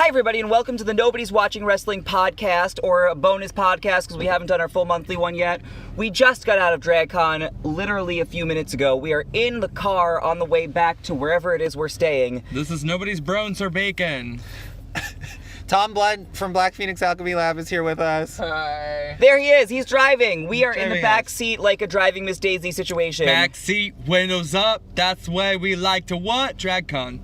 everybody, and welcome to the Nobody's Watching Wrestling podcast, or a bonus podcast, because we haven't done our full monthly one yet. We just got out of DragCon literally a few minutes ago. We are in the car on the way back to wherever it is we're staying. This is Nobody's Brones or Bacon. Tom Blunt from Black Phoenix Alchemy Lab is here with us. Hi. There he is. He's driving. We are in the Driving back us. seat like a driving Miss Daisy situation. Back seat, windows up. That's why we like to what? DragCon.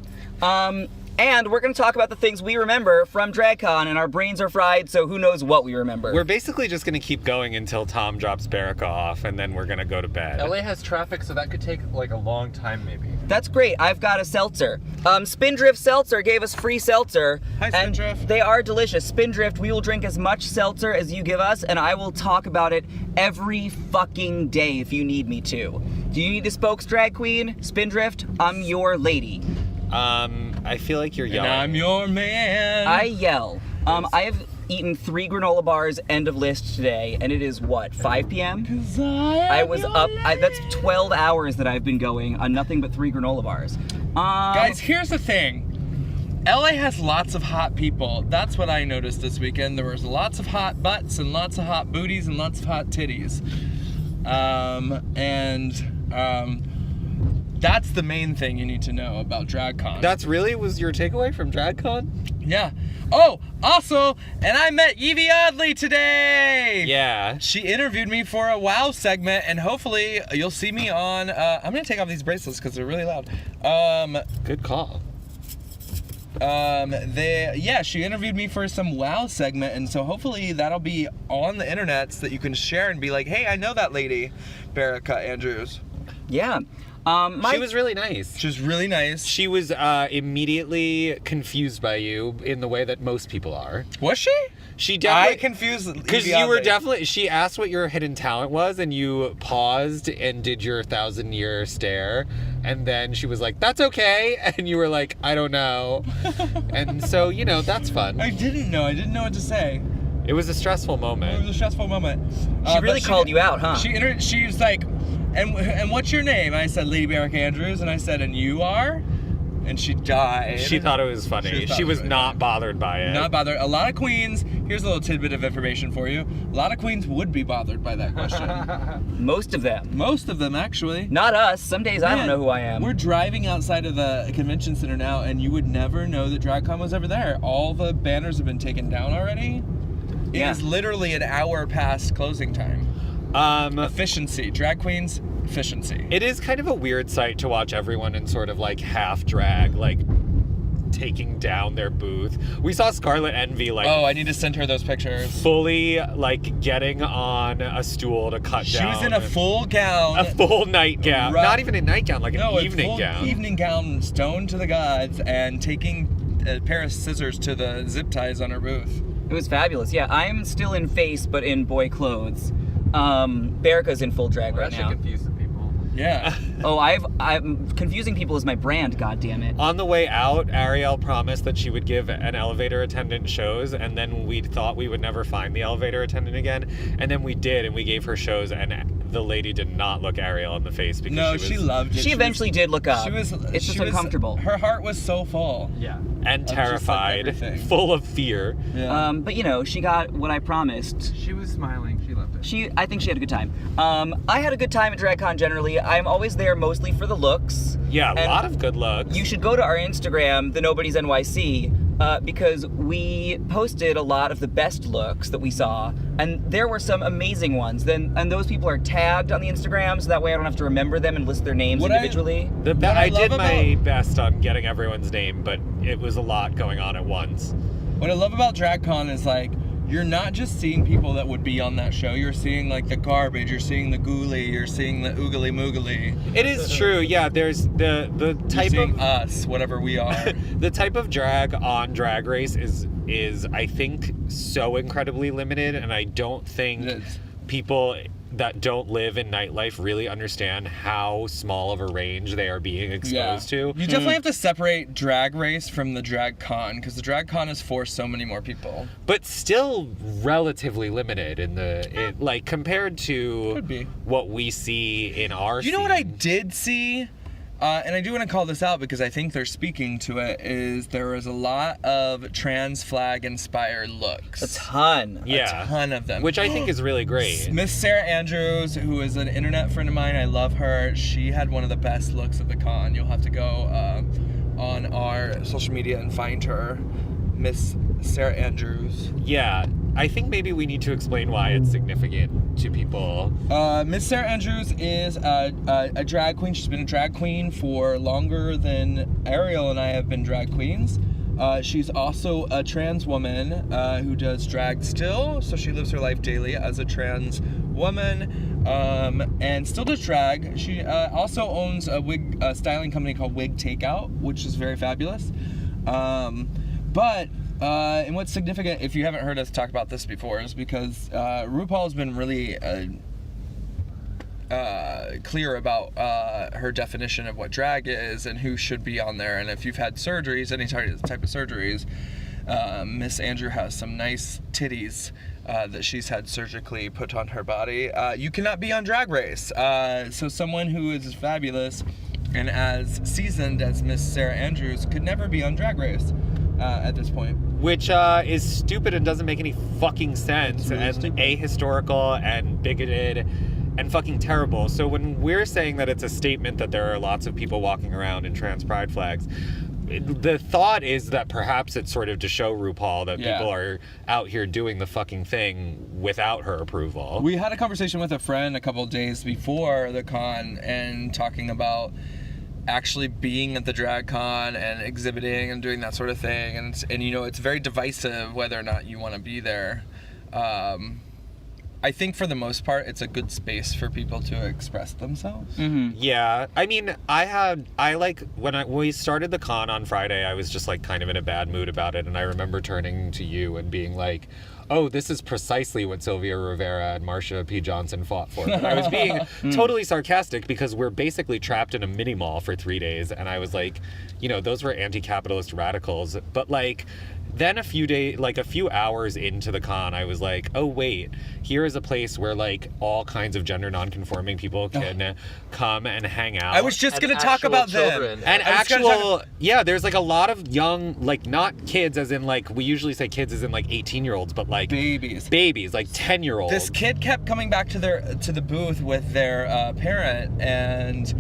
And we're going to talk about the things we remember from DragCon, and our brains are fried, so who knows what we remember. We're basically just going to keep going until Tom drops Barrica off, and then we're going to go to bed. LA has traffic, so that could take like a long time maybe. That's great. I've got a seltzer. Spindrift Seltzer gave us free seltzer. Hi, and Spindrift. they are delicious. Spindrift, we will drink as much seltzer as you give us, and I will talk about it every fucking day if you need me to. Do you need a spokes drag queen? Spindrift, I'm your lady. I feel like you're yelling. And I'm your man. I yell. I have eaten 3 granola bars, end of list today, and it is what, 5 p.m.? I was up, that's 12 hours that I've been going on nothing but 3 granola bars. Guys, here's the thing. LA has lots of hot people. That's what I noticed this weekend. There was lots of hot butts and lots of hot booties and lots of hot titties. That's the main thing you need to know about DragCon. Was your takeaway from DragCon? Yeah. Oh, also, and I met Evie Oddly today. Yeah. She interviewed me for a WoW segment, and hopefully you'll see me on. I'm gonna take off these bracelets because they're really loud. Good call. She interviewed me for some WoW segment, and so hopefully that'll be on the internet so that you can share and be like, hey, I know that lady, Barrica Andrews. Yeah. She was really nice. She was really nice. She was immediately confused by you in the way that most people are. Was she? She definitely... I confused Because you were definitely... She asked what your hidden talent was, and you paused and did your 1,000-year stare, and then she was like, that's okay, and you were like, I don't know. And so, that's fun. I didn't know what to say. It was a stressful moment. It was a stressful moment. She really called you out, huh? She was like, and what's your name? I said, Lady Barrica Andrews, and I said, and you are? And she died. She thought it was funny. She was not bothered by it. Not bothered. A lot of queens, here's a little tidbit of information for you. A lot of queens would be bothered by that question. Most of them. Most of them, actually. Not us. Some days I don't know who I am. We're driving outside of the convention center now, and you would never know that DragCon was ever there. All the banners have been taken down already. It is literally an hour past closing time. Efficiency. Drag queens, efficiency. It is kind of a weird sight to watch everyone in sort of like half drag, like taking down their booth. We saw Scarlet Envy like... Oh, I need to send her those pictures. Fully like getting on a stool to cut down. She was in a full gown. A full nightgown. Not even a nightgown, like an evening gown. Full evening gown, stoned to the gods, and taking a pair of scissors to the zip ties on her booth. It was fabulous. Yeah, I'm still in face, but in boy clothes. Barrica's in full drag right now. That should confuse the people. Yeah. I'm confusing people is my brand, goddammit. On the way out, Ariel promised that she would give an elevator attendant shows, and then we thought we would never find the elevator attendant again, and then we did, and we gave her shows, and the lady did not look Ariel in the face because she loved it. She eventually did look up. It's just uncomfortable. Her heart was so full. Yeah. And terrified, full of fear. Yeah. But she got what I promised. She was smiling. She loved it. I think she had a good time. I had a good time at DragCon generally. I'm always there mostly for the looks. Yeah, a lot of good looks. You should go to our Instagram, the Nobody's NYC, because we posted a lot of the best looks that we saw, and there were some amazing ones. And those people are tagged on the Instagram, so that way I don't have to remember them and list their names individually. I did my best on getting everyone's name, but it was a lot going on at once. What I love about DragCon is like, you're not just seeing people that would be on that show. You're seeing like the garbage, you're seeing the ghoulie, you're seeing the oogly moogly. It is true, yeah. There's the type of us, whatever we are. The type of drag on Drag Race is I think so incredibly limited, and I don't think people that don't live in nightlife really understand how small of a range they are being exposed to. You definitely have to separate Drag Race from the DragCon, because the DragCon is for so many more people. But still relatively limited in compared to what we see in our You know what I did see? And I do want to call this out because I think they're speaking to it, is there was a lot of trans flag inspired looks. A ton. Yeah. A ton of them. Which I think is really great. Miss Sarah Andrews, who is an internet friend of mine, I love her. She had one of the best looks at the con. You'll have to go on our social media and find her. Miss Sarah Andrews. Yeah. I think maybe we need to explain why it's significant to people. Miss Sarah Andrews is a drag queen. She's been a drag queen for longer than Ariel and I have been drag queens. She's also a trans woman who does drag still, so she lives her life daily as a trans woman and still does drag. She also owns a wig styling company called Wig Takeout, which is very fabulous. And what's significant, if you haven't heard us talk about this before, is because RuPaul has been really clear about her definition of what drag is and who should be on there. And if you've had surgeries, any type of surgeries, Miss Andrew has some nice titties that she's had surgically put on her body. You cannot be on Drag Race. So someone who is as fabulous and as seasoned as Miss Sarah Andrews could never be on Drag Race at this point. Which is stupid and doesn't make any fucking sense, Really and stupid. ahistorical and bigoted and fucking terrible. So when we're saying that it's a statement that there are lots of people walking around in trans pride flags, the thought is that perhaps it's sort of to show RuPaul that people are out here doing the fucking thing without her approval. We had a conversation with a friend a couple of days before the con and talking about actually being at the DragCon and exhibiting and doing that sort of thing, and you know, it's very divisive whether or not you want to be there. I think for the most part it's a good space for people to express themselves. Mm-hmm. Yeah, I mean, when we started the con on Friday, I was just like kind of in a bad mood about it, and I remember turning to you and being like, oh, this is precisely what Sylvia Rivera and Marsha P. Johnson fought for. And I was being totally sarcastic because we're basically trapped in a mini mall for 3 days, and I was like, you know, those were anti-capitalist radicals. But like, then a few hours into the con, I was like, oh wait, here is a place where like all kinds of gender non-conforming people can come and hang out. I was just going to talk about them. And there's like a lot of young, like not kids as in like, we usually say kids as in like 18-year-olds, but like babies, like 10-year-olds. This kid kept coming back to the booth with their parent and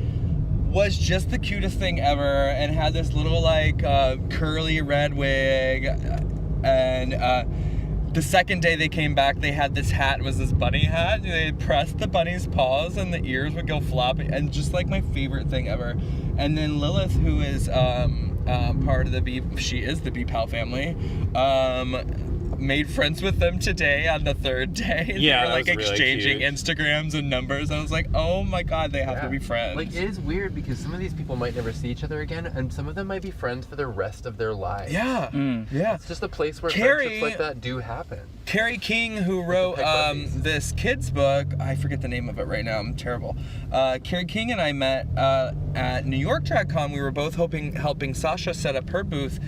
was just the cutest thing ever, and had this little like curly red wig, and the second day they came back, they had this hat. It was this bunny hat. They pressed the bunny's paws and the ears would go floppy, and just like my favorite thing ever. And then Lilith, who is part of the she is the B-Pal family, made friends with them today on the third day. Yeah, they were like that was really exchanging cute. Instagrams and numbers. I was like, oh my god, they have to be friends. Like, it is weird because some of these people might never see each other again, and some of them might be friends for the rest of their lives. Yeah. Yeah. It's just a place where Carrie- friendships like that do happen. Carrie King, who wrote Peg Bunnies. this kid's book, I forget the name of it right now, I'm terrible. Carrie King and I met at New York DragCon. We were both helping Sasha set up her booth,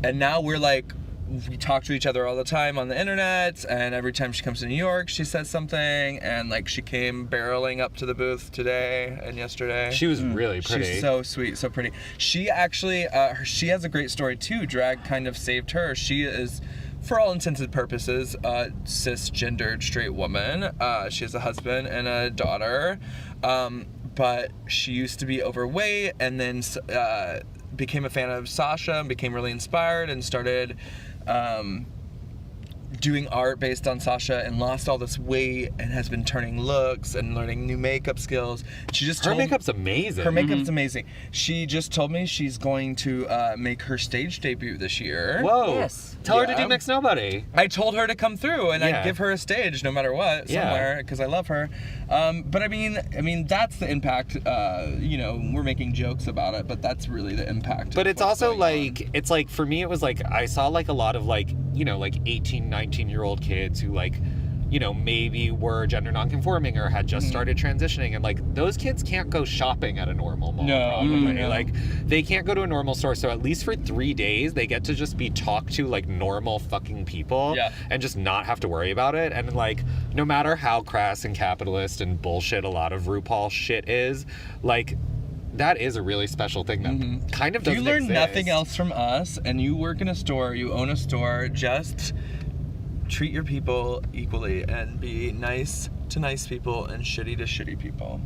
and now we talk to each other all the time on the internet, and every time she comes to New York, she says something, and like she came barreling up to the booth today and yesterday. She was really pretty. She's so sweet, so pretty. She actually, she has a great story too. Drag kind of saved her. She is, for all intents and purposes, a cisgendered straight woman. She has a husband and a daughter, but she used to be overweight, and then became a fan of Sasha and became really inspired and started doing art based on Sasha, and lost all this weight and has been turning looks and learning new makeup skills. She just Her makeup's amazing. Her makeup's amazing. She just told me she's going to make her stage debut this year. Whoa. Yes. Tell her to do Next Nobody. I told her to come through, and Yeah. I'd give her a stage no matter what, somewhere, because I love her. But I mean, that's the impact. You know, we're making jokes about it, but that's really the impact. But of it's what's also going like, on. it's like, for me, it was like, I saw like a lot of like, you know, like 18, 19-year-old kids who like, you know, maybe were gender nonconforming or had just started transitioning, and like those kids can't go shopping at a normal mall. No, probably. no. Like they can't go to a normal store. So at least for 3 days, they get to just be talked to like normal fucking people, and just not have to worry about it. And like, no matter how crass and capitalist and bullshit a lot of RuPaul shit is, like, That is a really special thing that kind of doesn't You learn exist. nothing else from us, and you work in a store, you own a store, just treat your people equally and be nice to nice people and shitty to shitty people.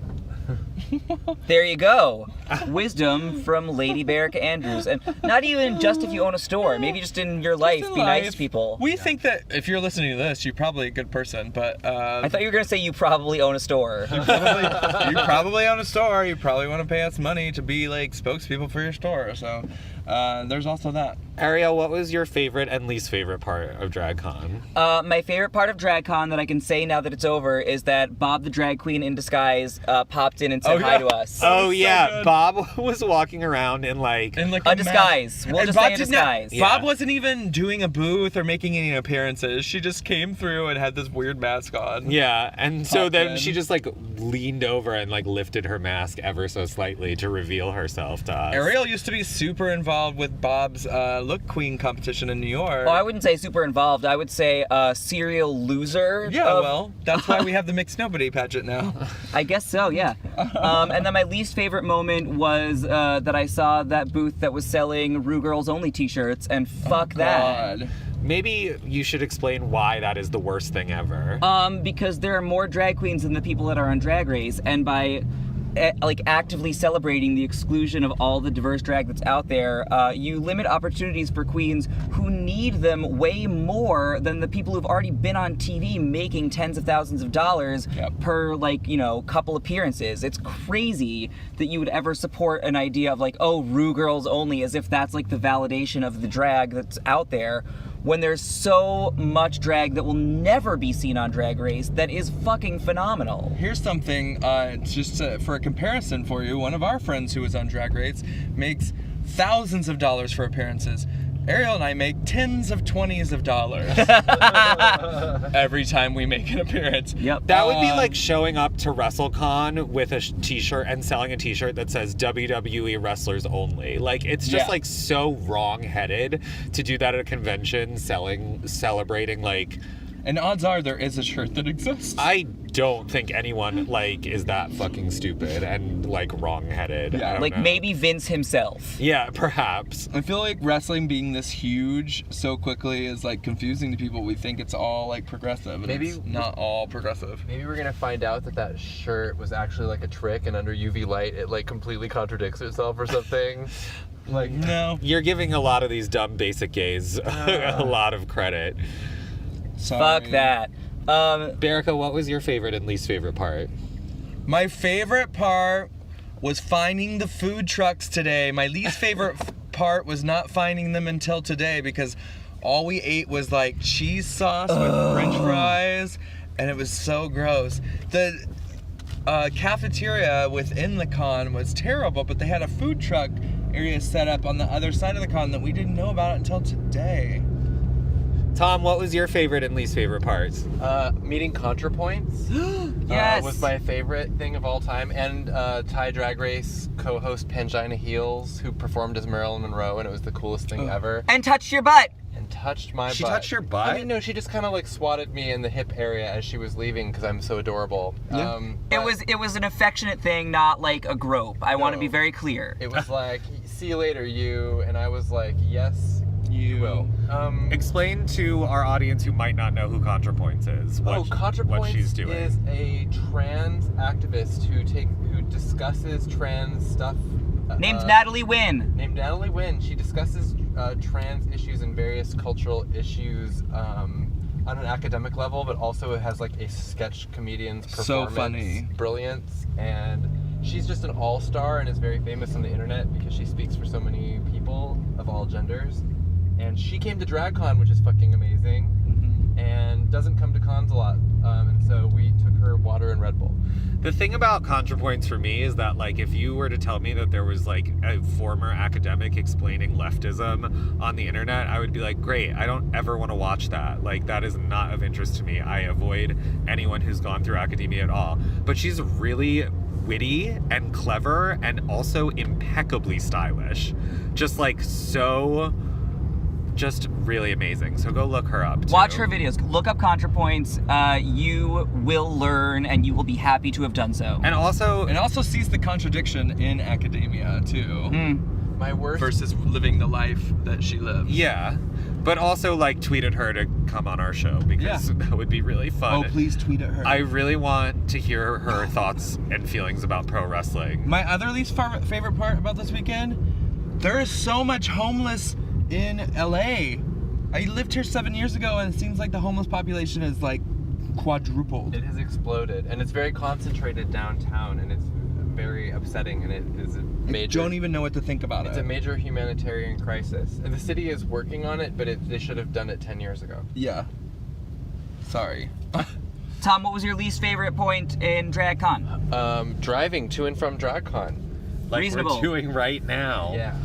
There you go. Wisdom from Lady Berica Andrews. And not even just if you own a store. Maybe just in your life, be nice to people. We think that if you're listening to this, you're probably a good person, but... I thought you were going to say you probably own a store. you probably own a store. You probably want to pay us money to be, like, spokespeople for your store. So there's also that. Ariel, what was your favorite and least favorite part of DragCon? My favorite part of DragCon that I can say now that it's over is that Bob the drag queen in disguise popped in and said hi to us. Oh, yeah. good. Bob was walking around in like a disguise. We'll just say a disguise. Bob wasn't even doing a booth or making any appearances. She just came through and had this weird mask on. Yeah, and so Popped then in. she just like leaned over and like lifted her mask ever so slightly to reveal herself to us. Ariel used to be super involved with Bob's Look Queen competition in New York. Well, I wouldn't say super involved. I would say serial loser. Yeah, well, that's why we have the Mixed Nobody pageant now. I guess so, yeah. And then my least favorite moment was that I saw that booth that was selling Rue Girls Only t-shirts, and fuck that. God. Maybe you should explain why that is the worst thing ever. Because there are more drag queens than the people that are on Drag Race, and by like actively celebrating the exclusion of all the diverse drag that's out there, you limit opportunities for queens who need them way more than the people who've already been on TV making tens of thousands of dollars per, like, you know, couple appearances. It's crazy that you would ever support an idea of like, oh, Rue Girls Only, as if that's like the validation of the drag that's out there, when there's so much drag that will never be seen on Drag Race that is fucking phenomenal. Here's something, just for a comparison for you. One of our friends who was on Drag Race makes thousands of dollars for appearances. Ariel and I make tens of 20s of dollars every time we make an appearance. Yep. That would be like showing up to WrestleCon with a t-shirt and selling a t-shirt that says WWE Wrestlers Only. Like, it's just like so wrong-headed to do that at a convention, celebrating like... And odds are there is a shirt that exists. I don't think anyone like is that fucking stupid and like wrong-headed. Yeah. I don't Like know. maybe Vince himself. Yeah, perhaps. I feel like wrestling being this huge so quickly is like confusing to people. We think it's all like progressive, and Maybe- it's not all progressive. Maybe we're gonna find out that shirt was actually like a trick, and under UV light it like completely contradicts itself or something. Like, No. You're giving a lot of these dumb basic gays a lot of credit. Sorry. Fuck that. Berica, what was your favorite and least favorite part? My favorite part was finding the food trucks today. My least favorite part was not finding them until today, because all we ate was like cheese sauce with French fries, and it was so gross. The cafeteria within the con was terrible, but they had a food truck area set up on the other side of the con that we didn't know about until today. Tom, what was your favorite and least favorite parts? meeting ContraPoints Yes. was my favorite thing of all time, and Thai Drag Race co-host Pangina Heels, who performed as Marilyn Monroe, and it was the coolest thing ever. And touched your butt. And touched my She butt. touched your butt? I mean, no, she just kind of like swatted me in the hip area as she was leaving because I'm so adorable. Yeah. It was an affectionate thing, not like a grope. I want to No. be very clear. It was like, see you later, you. And I was like, yes, you will. Explain to our audience who might not know who ContraPoints is. What she's ContraPoints doing. is a trans activist who discusses trans stuff. Named Natalie Wynn. Named Natalie Wynn. She discusses trans issues and various cultural issues on an academic level, but also it has like a sketch comedian's performance. So funny. Brilliance. And she's just an all-star and is very famous on the internet because she speaks for so many people of all genders. And she came to DragCon, which is fucking amazing, and doesn't come to cons a lot. And so we took her water and Red Bull. The thing about ContraPoints for me is that, like, if you were to tell me that there was, like, a former academic explaining leftism on the internet, I would be like, great, I don't ever want to watch that. Like, that is not of interest to me. I avoid anyone who's gone through academia at all. But she's really witty and clever and also impeccably stylish. Just, like, so just really amazing. So go look her up, too. Watch her videos. Look up ContraPoints. You will learn, and you will be happy to have done so. And also sees the contradiction in academia, too. My worst... Versus living the life that she lives. Yeah. But also, like, tweeted her to come on our show because that would be really fun. Oh, please tweet at her. I really want to hear her thoughts and feelings about pro wrestling. My other least favorite part about this weekend, there is so much homeless in LA. I lived here 7 years ago, and it seems like the homeless population is, like, quadrupled. It has exploded, and it's very concentrated downtown, and it's very upsetting, and it is a major... I don't even know what to think about it. It's a major humanitarian crisis, and the city is working on it, but they should have done it 10 years ago. Yeah. Sorry. Tom, what was your least favorite point in DragCon? Driving to and from DragCon. Like Reasonable. we're doing right now. Yeah.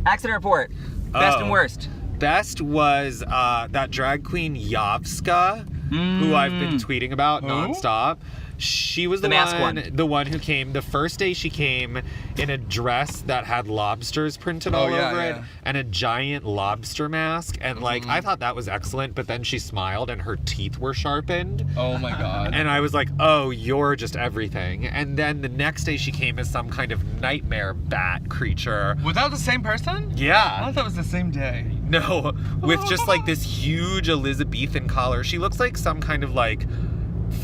Accident report. Best and worst. Best was that drag queen Yavska, who I've been tweeting about nonstop. She was the one who came the first day. She came in a dress that had lobsters printed all over it and a giant lobster mask, and like I thought that was excellent, but then she smiled and her teeth were sharpened. Oh my god. And I was like, oh, you're just everything. And then the next day she came as some kind of nightmare bat creature. Was that the same person? Yeah. I thought that was the same day. No, with just like this huge Elizabethan collar. She looks like some kind of like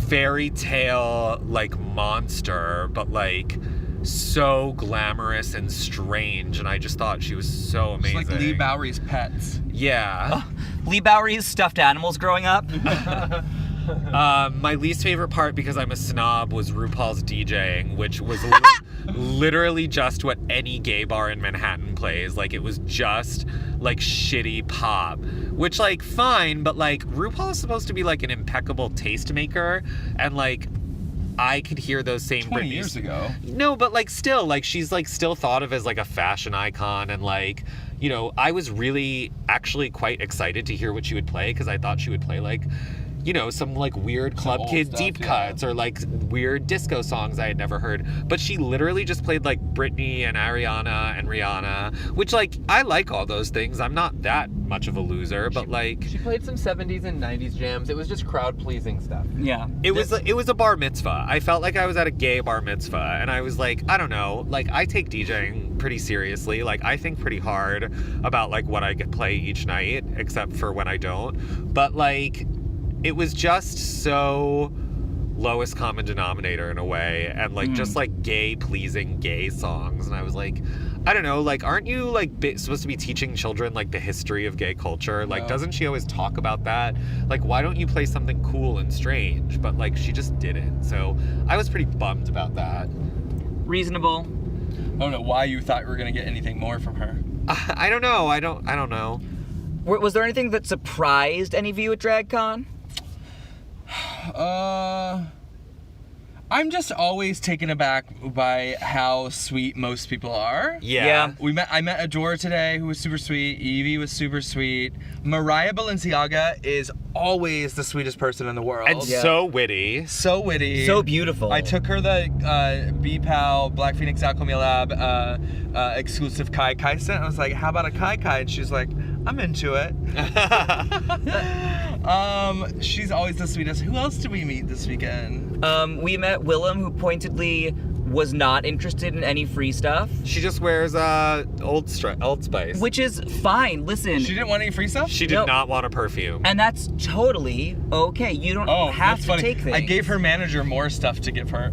fairy tale like monster, but like so glamorous and strange, and I just thought she was so amazing. She's like Lee Bowery's pets. Yeah. Lee Bowery's stuffed animals growing up. My least favorite part, because I'm a snob, was RuPaul's DJing, which was literally just what any gay bar in Manhattan plays. Like, it was just like shitty pop, which like fine, but like RuPaul is supposed to be like an impeccable tastemaker, and like I could hear those same 20 years ago. No, but like still, like she's like still thought of as like a fashion icon, and like, you know, I was really actually quite excited to hear what she would play, because I thought she would play like, you know, some like weird Club Kid stuff, deep cuts, or like weird disco songs I had never heard. But she literally just played like Britney and Ariana and Rihanna, which like I like all those things. I'm not that much of a loser, but like she played some 70s and 90s jams. It was just crowd pleasing stuff. Yeah. It was a bar mitzvah. I felt like I was at a gay bar mitzvah, and I was like, I don't know, like I take DJing pretty seriously. Like I think pretty hard about like what I get play each night, except for when I don't. But like, it was just so lowest common denominator in a way, and like just like gay pleasing gay songs, and I was like, I don't know, like aren't you like supposed to be teaching children like the history of gay culture? Like doesn't she always talk about that? Like why don't you play something cool and strange? But like she just didn't, so I was pretty bummed about that. Reasonable. I don't know why you thought we were gonna get anything more from her. I don't know. I don't know. Was there anything that surprised any of you at DragCon? I'm just always taken aback by how sweet most people are. Yeah. I met Adore today, who was super sweet. Evie was super sweet. Mariah Balenciaga is always the sweetest person in the world. And so witty. So witty. So beautiful. I took her the B-Pal Black Phoenix Alchemy Lab exclusive Kai scent. I was like, how about a Kai? And she's like, I'm into it. She's always the sweetest. Who else did we meet this weekend? We met Willem, who pointedly was not interested in any free stuff. She just wears Old Spice. Which is fine. Listen. She didn't want any free stuff? She did not want a perfume. And that's totally okay. You don't have to take things. I gave her manager more stuff to give her.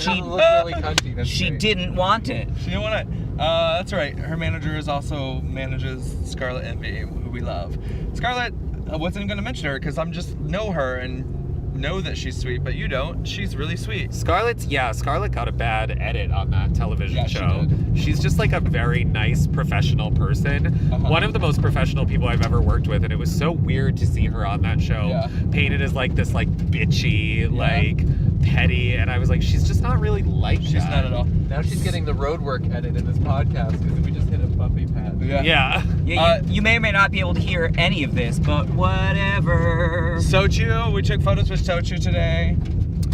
She looked really cunty. That's she great. didn't want it. She didn't want it. That's right. Her manager also manages Scarlet Envy, who we love. Scarlet, I wasn't going to mention her because I'm just know her and know that she's sweet, but you don't. She's really sweet. Scarlet got a bad edit on that television show. She did. She's just like a very nice professional person. One of the most professional people I've ever worked with, and it was so weird to see her on that show painted as like this like bitchy, like petty, and I was like, she's just not really like that. She's not at all. Now she's getting the road work edit in this podcast because we just hit a bumpy pad. Yeah. You may or may not be able to hear any of this, but whatever. Sochu, we took photos with Sochu today.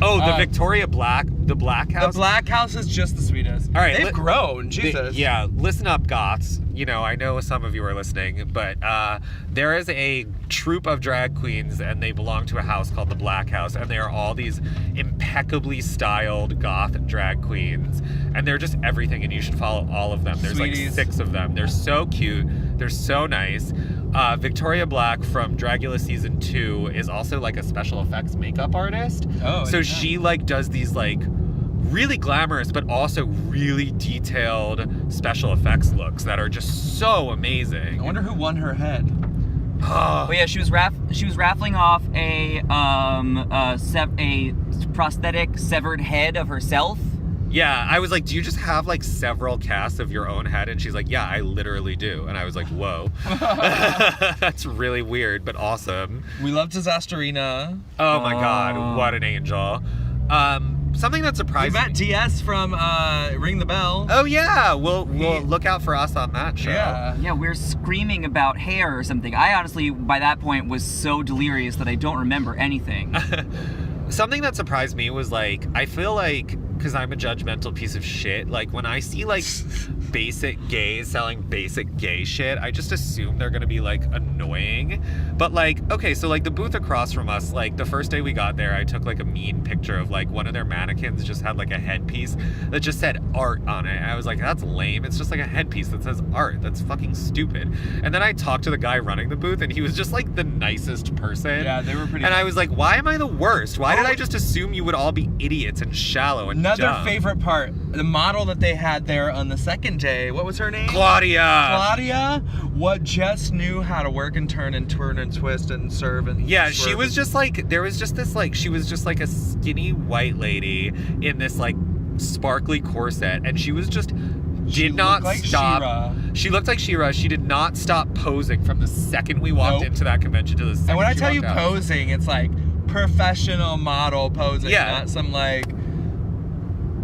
Oh, the Victoria Black The Black House? The Black House is just the sweetest. All right, They've grown, Jesus. Yeah, listen up, goths. You know, I know some of you are listening, but there is a troupe of drag queens, and they belong to a house called the Black House, and they are all these impeccably styled goth drag queens, and they're just everything, and you should follow all of them. There's Sweeties. like 6 of them. They're so cute. They're so nice. Victoria Black from Dragula Season 2 is also like a special effects makeup artist. Oh, so yeah. she like does these like really glamorous but also really detailed special effects looks that are just so amazing. I wonder who won her head. Oh yeah, she was raffling off a prosthetic severed head of herself. Yeah, I was like, do you just have like several casts of your own head? And she's like, yeah, I literally do. And I was like, whoa. That's really weird, but awesome. We love Disasterina. Oh my God, what an angel. Something that surprised We met DS from Ring the Bell. Oh yeah, we'll look out for us on that show. Yeah, we're screaming about hair or something. I honestly, by that point, was so delirious that I don't remember anything. Something that surprised me was like, I feel like, because I'm a judgmental piece of shit, like when I see like basic gays selling basic gay shit, I just assume they're gonna be like annoying. But like, okay, so like the booth across from us, like the first day we got there, I took like a mean picture of like one of their mannequins just had like a headpiece that just said art on it. I was like, that's lame. It's just like a headpiece that says art. That's fucking stupid. And then I talked to the guy running the booth, and he was just like the nicest person. Yeah, they were pretty And nice. I was like, why am I the worst? Why did I just assume you would all be idiots and shallow and Another dumb? favorite part, the model that they had there on the second day, what was her name? Claudia, what just knew how to work and turn and twist and serve and yeah, swerve she was and- just like, there was just this like, she was just like a skinny white lady in this like sparkly corset, and she was just did not looked like stop. She-Ra. She looked like She-Ra. She did not stop posing from the second we walked Nope. into that convention to the second And when I she tell you walked out. posing, it's like professional model posing, Yeah. not some like,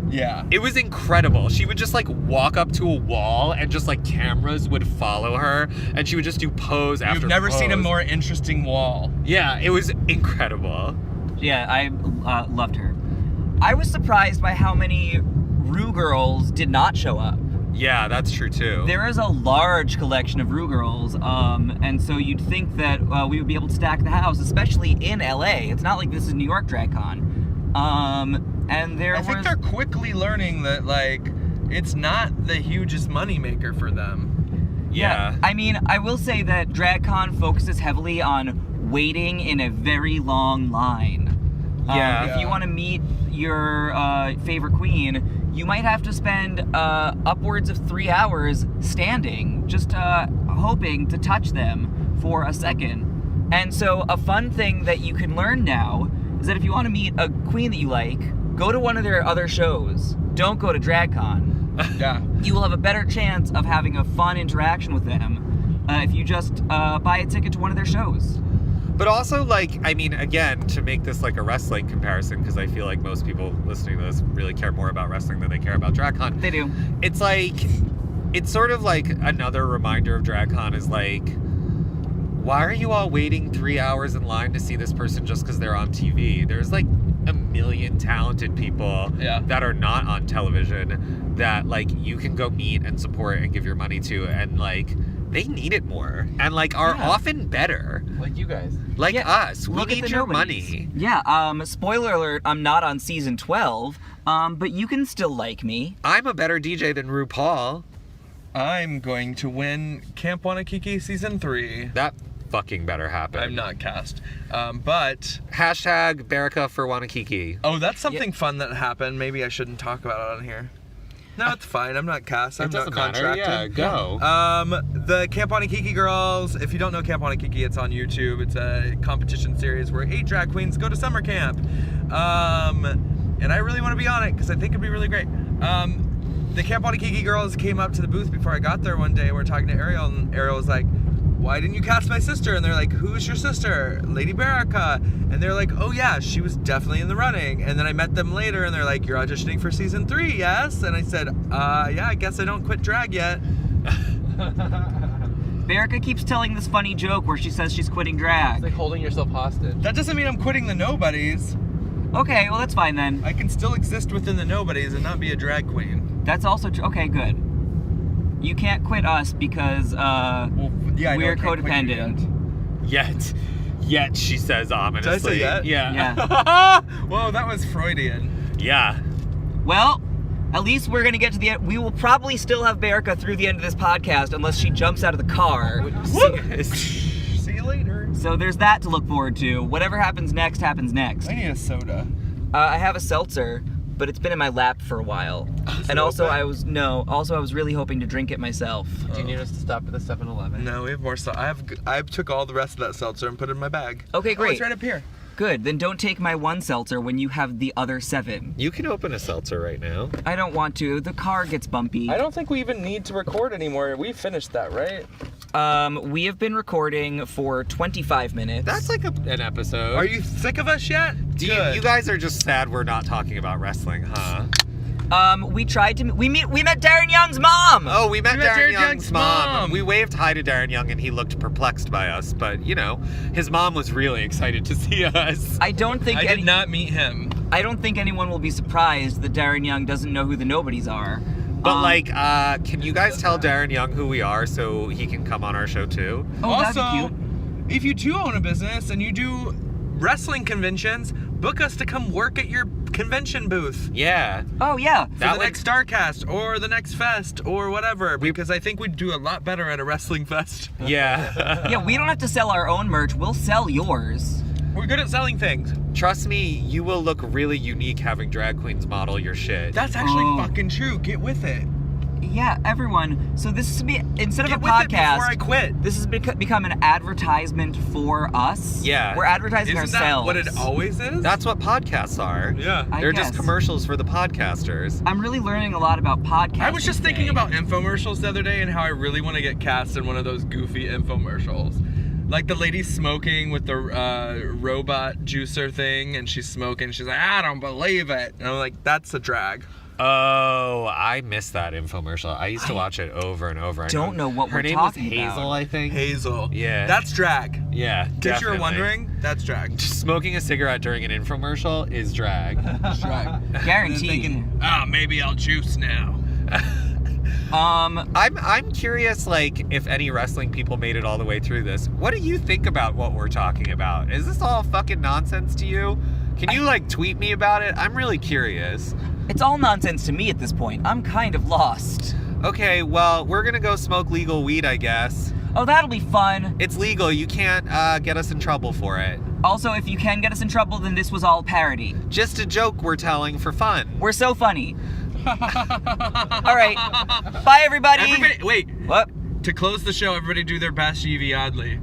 yeah. It was incredible. She would just like walk up to a wall, and just like cameras would follow her, and she would just do pose after You've never seen a pose. more interesting wall. Yeah, it was incredible. Yeah, I loved her. I was surprised by how many Rue girls did not show up. Yeah, that's true too. There is a large collection of Rue girls, and so you'd think that we would be able to stack the house, especially in LA. It's not like this is New York DragCon. And there I think they're quickly learning that like it's not the hugest moneymaker for them. Yeah. I mean, I will say that DragCon focuses heavily on waiting in a very long line. Yeah. If you want to meet your favorite queen, you might have to spend upwards of 3 hours standing, just hoping to touch them for a second. And so a fun thing that you can learn now is that if you want to meet a queen that you like, go to one of their other shows. Don't go to DragCon. Yeah. You will have a better chance of having a fun interaction with them if you just buy a ticket to one of their shows. But also, like, I mean, again, to make this like a wrestling comparison, because I feel like most people listening to this really care more about wrestling than they care about DragCon. They do. It's like, it's sort of like another reminder of DragCon is like, why are you all waiting 3 hours in line to see this person just because they're on TV? There's like a million talented people that are not on television that like you can go meet and support and give your money to, and like they need it more and like are often better. Like you guys. Like us. We Look at need the your nobodies. money. Yeah, spoiler alert, I'm not on season 12, but you can still like me. I'm a better DJ than RuPaul. I'm going to win Camp Wanakiki season 3. That fucking better happen. I'm not cast. But Hashtag Berica for Wanakiki. oh, that's something fun that happened. Maybe I shouldn't talk about it on here. No, it's fine. I'm not cast. I'm not contracted. Yeah, go. The Camp Wanakiki girls, if you don't know Camp Wanakiki, it's on YouTube. It's a competition series where 8 drag queens go to summer camp. And I really want to be on it because I think it'd be really great. The Camp Wanakiki girls came up to the booth before I got there one day. We were talking to Ariel, and Ariel was like, why didn't you cast my sister? And they're like, who's your sister? Lady Berica. And they're like, oh yeah, she was definitely in the running. And then I met them later, and they're like, you're auditioning for season 3, yes? And I said, yeah, I guess I don't quit drag yet. Berica keeps telling this funny joke where she says she's quitting drag. It's like holding yourself hostage. That doesn't mean I'm quitting the nobodies. Okay, well that's fine then. I can still exist within the nobodies and not be a drag queen. That's also true. Okay, good. You can't quit us because we're codependent. Yet, she says ominously. Did I say yet? Yeah. Yeah. Whoa, that was Freudian. Yeah. Well, at least we're gonna get to the end. We will probably still have Berica through the end of this podcast unless she jumps out of the car. See you later. So there's that to look forward to. Whatever happens next, happens next. I need a soda. I have a seltzer, but it's been in my lap for a while. And also I was really hoping to drink it myself. Do you need us to stop at the 7-Eleven? No, we have more stuff. I took all the rest of that seltzer and put it in my bag. Okay, great. Oh, it's right up here. Good. Then don't take my one seltzer when you have the other 7. You can open a seltzer right now. I don't want to. The car gets bumpy. I don't think we even need to record anymore. We finished that, right? We have been recording for 25 minutes. That's like an episode. Are you sick of us yet? You guys are just sad we're not talking about wrestling, huh? We tried to. We met Darren Young's mom. Oh, we met Darren Young's mom. We waved hi to Darren Young, and he looked perplexed by us. But his mom was really excited to see us. I don't think I did not meet him. I don't think anyone will be surprised that Darren Young doesn't know who the nobodies are. But can you guys tell Darren Young who we are so he can come on our show too? Oh, also, that'd be cute. if you do own a business and you do wrestling conventions, book us to come work at your convention booth. Yeah. Oh yeah. For the next StarCast or the next fest or whatever, because I think we'd do a lot better at a wrestling fest. Yeah. Yeah, we don't have to sell our own merch. We'll sell yours. We're good at selling things. Trust me, you will look really unique having drag queens model your shit. That's actually fucking true. Get with it. Yeah, everyone. So this is instead of Get a with it podcast. before I quit. This has become an advertisement for us. Yeah. We're advertising Isn't that ourselves. what it always is? That's what podcasts are. Yeah. They're guess. just commercials for the podcasters. I'm really learning a lot about podcasting. I was just thinking today. about infomercials the other day and how I really want to get cast in one of those goofy infomercials. Like the lady smoking with the robot juicer thing, and she's smoking. She's like, I don't believe it. And I'm like, that's a drag. Oh, I missed that infomercial. I used to watch it over and over. don't know what her we're name talking was Hazel, about. I think. Hazel. Yeah. That's drag. Yeah, In case you were definitely. wondering, that's drag. Just smoking a cigarette during an infomercial is drag. Drag. Guaranteed. Maybe I'll juice now. I'm curious, if any wrestling people made it all the way through this. What do you think about what we're talking about? Is this all fucking nonsense to you? Can you tweet me about it? I'm really curious. It's all nonsense to me at this point. I'm kind of lost. Okay, well, we're gonna go smoke legal weed, I guess. Oh, that'll be fun. It's legal. You can't get us in trouble for it. Also, if you can get us in trouble, then this was all parody. Just a joke we're telling for fun. We're so funny. All right. Bye, everybody. Everybody, wait. What? To close the show, everybody do their best Evie Oddly.